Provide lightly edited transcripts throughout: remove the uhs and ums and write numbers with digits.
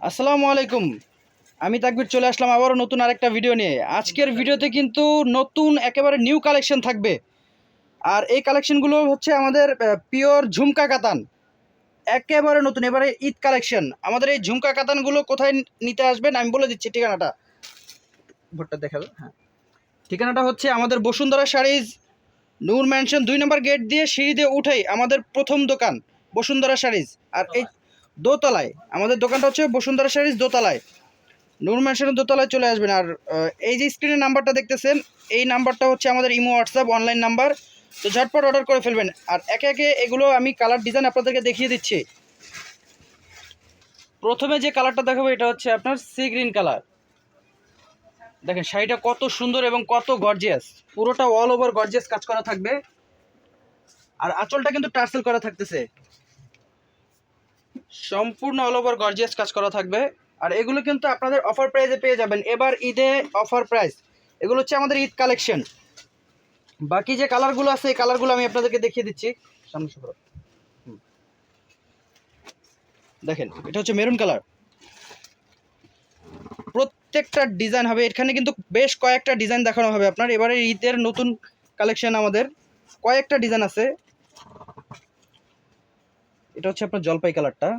আসসালামু আলাইকুম। আমি তাকবীর চলে আসলাম আবারও নতুন আরেকটা ভিডিও নিয়ে। আজকের ভিডিওতে কিন্তু নতুন একেবারে নিউ কালেকশন থাকবে। আর এই কালেকশনগুলো হচ্ছে আমাদের পিওর ঝুমকা কাতান, একেবারে নতুন, এবারে ঈদ কালেকশন। আমাদের এই ঝুমকা কাতানগুলো কোথায় নিতে আসবেন আমি বলে দিচ্ছি ঠিকানাটা। ভোটটা দেখাবে, হ্যাঁ। ঠিকানাটা হচ্ছে আমাদের বসুন্ধরা শাড়িজ, নূর ম্যানশন 2 নম্বর গেট দিয়ে সিঁড়ি দিয়ে উঠেই আমাদের প্রথম দোকান বসুন্ধরা শাড়িজ। আর এই দোতলায় আমাদের দোকানটা হচ্ছে বসুন্ধরা শাড়িজ দোতলায়, নূর ম্যানশনের দোতলায় চলে আসবেন। আর এই যে স্ক্রিনের নাম্বারটা দেখতেছেন, এই নাম্বারটা হচ্ছে আমাদের ইমো হোয়াটসঅ্যাপ অনলাইন নাম্বার। তো ঝটপট অর্ডার করে ফেলবেন। আর একে একে এগুলো আমি কালার ডিজাইন আপনাদেরকে দেখিয়ে দিচ্ছি। প্রথমে যে কালারটা দেখাবো এটা হচ্ছে আপনার সি গ্রিন কালার। দেখেন শাড়িটা কত সুন্দর এবং কত গর্জিয়াস, পুরোটা অল ওভার গর্জিয়াস কাজ করা থাকবে। আর আঁচলটা কিন্তু টার্সেল করা থাকতেছে, সম্পূর্ণ অল ওভার গর্জিয়াস কাজ করা থাকবে। আর এগুলো কিন্তু আপনাদের অফার প্রাইসে পেয়ে যাবেন, এবার ঈদে অফার প্রাইস। এগুলো হচ্ছে আমাদের ঈদ কালেকশন। বাকি যে কালারগুলো আছে এই কালারগুলো আমি আপনাদেরকে দেখিয়ে দিচ্ছি। সামনে শুরু দেখেন, এটা হচ্ছে মেরুন কালার। প্রত্যেকটা ডিজাইন হবে এখানে, কিন্তু বেশ কয়েকটা ডিজাইন দেখানো হবে আপনার। এবারে ঈদের নতুন কালেকশন আমাদের কয়েকটা ডিজাইন আছে। এটা হচ্ছে আপনার জলপাই কালারটা,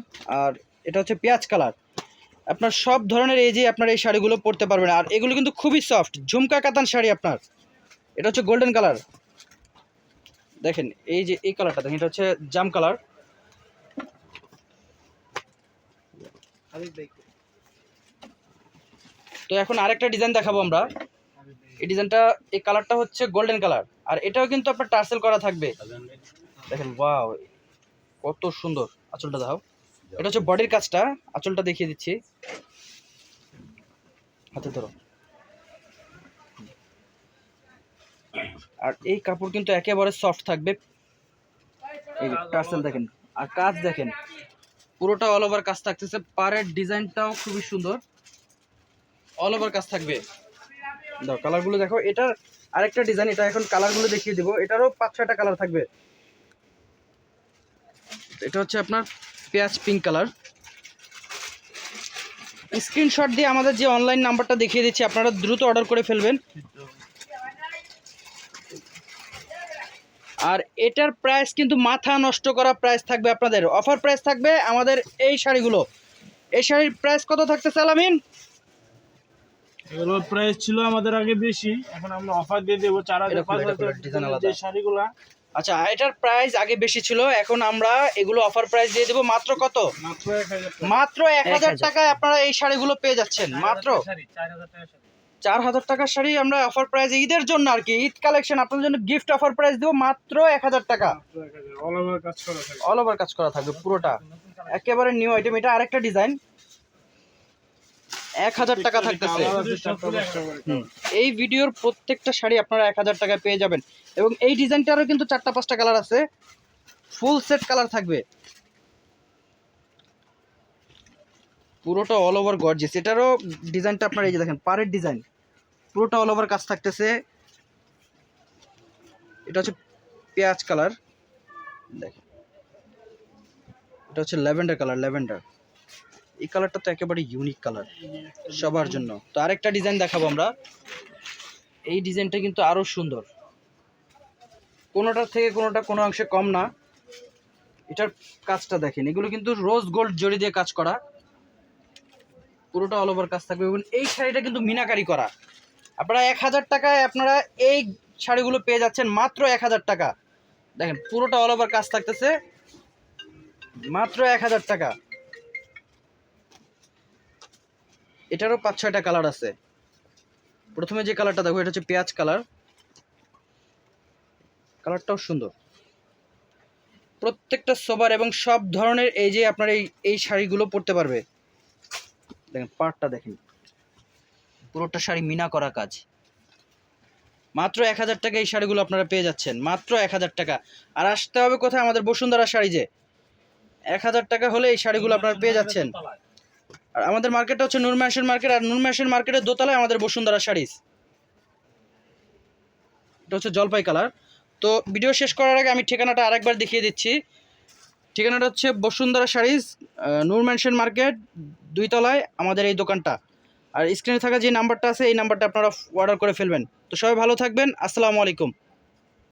আর এটা হচ্ছে পেঁয়াজ কালার। আপনার সব ধরনের এই যে আপনার এই শাড়িগুলো পরতে পারবেন। আর এগুলো কিন্তু খুবই সফট ঝুমকা কাতান শাড়ি আপনার। এটা হচ্ছে গোল্ডেন কালার। দেখেন এই যে এই কালারটা দেখেন, এটা হচ্ছে জাম কালার। তো এখন আরেকটা ডিজাইন দেখাবো আমরা। এই ডিজাইনটা, এই কালারটা হচ্ছে গোল্ডেন কালার। আর এটাও কিন্তু আপনার টার্সেল করা থাকবে। দেখেন ওয়াও, কত সুন্দর। আঁচলটা দাও, এটা হচ্ছে বডির কাজটা। আঁচলটা দেখিয়ে দিচ্ছি, হাতে ধরো। আর এই কাপড় কিন্তু একেবারে সফট থাকবে। এই টার্সেল দেখেন, আর কাজ দেখেন, পুরোটা অল ওভার কাজ থাকতেছে। পাড়ের ডিজাইনটাও খুবই সুন্দর, অল ওভার কাজ থাকবে। দাও কালারগুলো দেখো। এটার আরেকটা ডিজাইন, এটা এখন কালারগুলো দেখিয়ে দিব। এটারও 5-6টা কালার থাকবে। এটা হচ্ছে আপনার পেঁয়াজ পিঙ্ক কালার। স্ক্রিনশট দিয়ে আমাদের যে অনলাইন নাম্বারটা দেখিয়ে দিচ্ছি, আপনারা দ্রুত অর্ডার করে ফেলবেন। আর এটার প্রাইস কিন্তু মাথা নষ্ট করা প্রাইস থাকবে আপনাদের। অফার প্রাইস থাকবে আমাদের এই শাড়িগুলো। এই শাড়ির প্রাইস কত থাকতেছে আলামিন? এগুলোর প্রাইস ছিল আমাদের আগে বেশি, এখন আমরা অফার দিয়ে দেবো 4,000-5,000 যে শাড়িগুলা। আচ্ছা, এটার প্রাইস আগে বেশি ছিল, এখন আমরা এগুলো অফার প্রাইস দিয়ে দেবো মাত্র কত? মাত্র 1,000 টাকায় আপনারা এই শাড়িগুলো পেয়ে যাচ্ছেন। মাত্র 4,000 টাকার শাড়ি আমরা অফার প্রাইস ঈদের জন্য আর কি, ঈদ কালেকশন আপনাদের জন্য গিফট অফার প্রাইস দেবো মাত্র 1,000 টাকা। অল ওভার কাজ করা থাকবে পুরোটা, একেবারে নিউ আইটেম। এটা আরেকটা ডিজাইন, 1,000 টাকা থাকতেছে। এই ভিডিওর প্রত্যেকটা শাড়ি আপনারা 1,000 টাকায় পেয়ে যাবেন। এবং এই ডিজাইনটারও কিন্তু 4টা-5টা কালার আছে, ফুল সেট কালার থাকবে, পুরোটা অল ওভার গর্জিয়াস। এটারও ডিজাইনটা আপনারা এই যে দেখেন, পাড়ের ডিজাইন, পুরোটা অল ওভার কাজ থাকতেছে। এটা হচ্ছে পেঁয়াজ কালার, দেখেন এটা হচ্ছে ল্যাভেন্ডার কালার। ল্যাভেন্ডার এই কালারটা তো একেবারে ইউনিক কালার সবার জন্য। তো আরেকটা ডিজাইন দেখাবো আমরা। এই ডিজাইনটা কিন্তু আরো সুন্দর, কোনোটার থেকে কোনোটা কোনো অংশে কম না। এটার কাজটা দেখেন, এগুলো কিন্তু রোজ গোল্ড জরি দিয়ে কাজ করা, পুরোটা অল ওভার কাজ থাকবে। এবং এই শাড়িটা কিন্তু মিনাকারি করা। আপনারা 1,000 টাকায় আপনারা এই শাড়িগুলো পেয়ে যাচ্ছেন, মাত্র 1,000 টাকা। দেখেন পুরোটা অল ওভার কাজ থাকতেছে, মাত্র 1,000 টাকা। এটারও 5-6টা কালার আছে। প্রথমে যে কালারটা দেখো, এটা হচ্ছে পেঁয়াজ কালার। কালারটাও সুন্দর, প্রত্যেকটা সোবার এবং সব ধরনের এই যে আপনার এই শাড়িগুলো পরতে পারবে। দেখেন পাড়টা দেখেন, পুরোটা শাড়ি মিনা করা কাজ। মাত্র 1,000 টাকা এই শাড়িগুলো আপনারা পেয়ে যাচ্ছেন, মাত্র 1,000 টাকা। আর আসতে হবে কোথায়? আমাদের বসুন্ধরা শাড়ি যে, 1,000 টাকা হলে এই শাড়িগুলো আপনারা পেয়ে যাচ্ছেন। আর আমাদের মার্কেটটা হচ্ছে নূর ম্যানশন মার্কেট, আর নূর ম্যানশন মার্কেটের দোতলায় আমাদের বসুন্ধরা শাড়িজ। এটা হচ্ছে জলপাই কালার। তো ভিডিও শেষ করার আগে আমি ঠিকানাটা আরেকবার দেখিয়ে দিচ্ছি। ঠিকানাটা হচ্ছে বসুন্ধরা শাড়িজ, নূর ম্যানশন মার্কেট, 2 তলায় আমাদের এই দোকানটা। আর স্ক্রিনে থাকা যে নাম্বারটা আছে এই নাম্বারটা আপনারা অর্ডার করে ফেলবেন। তো সবাই ভালো থাকবেন, আসসালামু আলাইকুম।